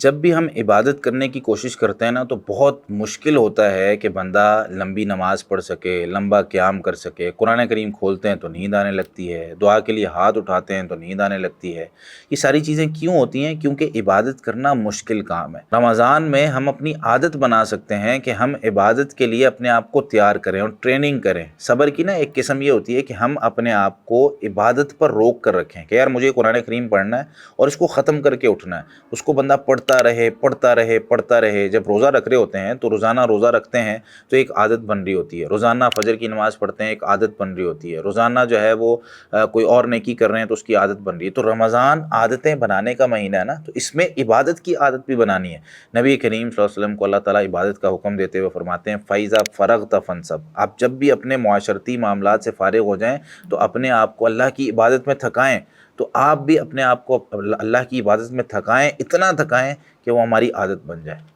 جب بھی ہم عبادت کرنے کی کوشش کرتے ہیں نا تو بہت مشکل ہوتا ہے کہ بندہ لمبی نماز پڑھ سکے، لمبا قیام کر سکے۔ قرآن کریم کھولتے ہیں تو نیند آنے لگتی ہے، دعا کے لیے ہاتھ اٹھاتے ہیں تو نیند آنے لگتی ہے۔ یہ ساری چیزیں کیوں ہوتی ہیں؟ کیونکہ عبادت کرنا مشکل کام ہے۔ رمضان میں ہم اپنی عادت بنا سکتے ہیں کہ ہم عبادت کے لیے اپنے آپ کو تیار کریں اور ٹریننگ کریں۔ صبر کی نا ایک قسم یہ ہوتی ہے کہ ہم اپنے آپ کو عبادت پر روک کر رکھیں کہ یار مجھے قرآن کریم پڑھنا ہے اور اس کو ختم کر کے اٹھنا ہے۔ اس کو بندہ پڑھتا رہے پڑھتا رہے پڑھتا رہے۔ جب روزہ رکھ رہے ہوتے ہیں تو روزانہ روزہ رکھتے ہیں تو ایک عادت بن رہی ہوتی ہے، روزانہ فجر کی نماز پڑھتے ہیں ایک عادت بن رہی ہوتی ہے، روزانہ جو ہے وہ کوئی اور نیکی کر رہے ہیں تو اس کی عادت بن رہی ہے۔ تو رمضان عادتیں بنانے کا مہینہ ہے نا، تو اس میں عبادت کی عادت بھی بنانی ہے۔ نبی کریم صلی اللہ علیہ وسلم کو اللہ تعالیٰ عبادت کا حکم دیتے ہوئے فرماتے ہیں فَإِذَا فَرَغْتَ فَانْصَبْ، آپ جب بھی اپنے معاشرتی معاملات سے فارغ ہو جائیں تو اپنے آپ کو اللہ کی عبادت میں تھکائیں۔ تو آپ بھی اپنے آپ کو اللہ کی عبادت میں تھکائیں، اتنا تھکائیں کہ وہ ہماری عادت بن جائے۔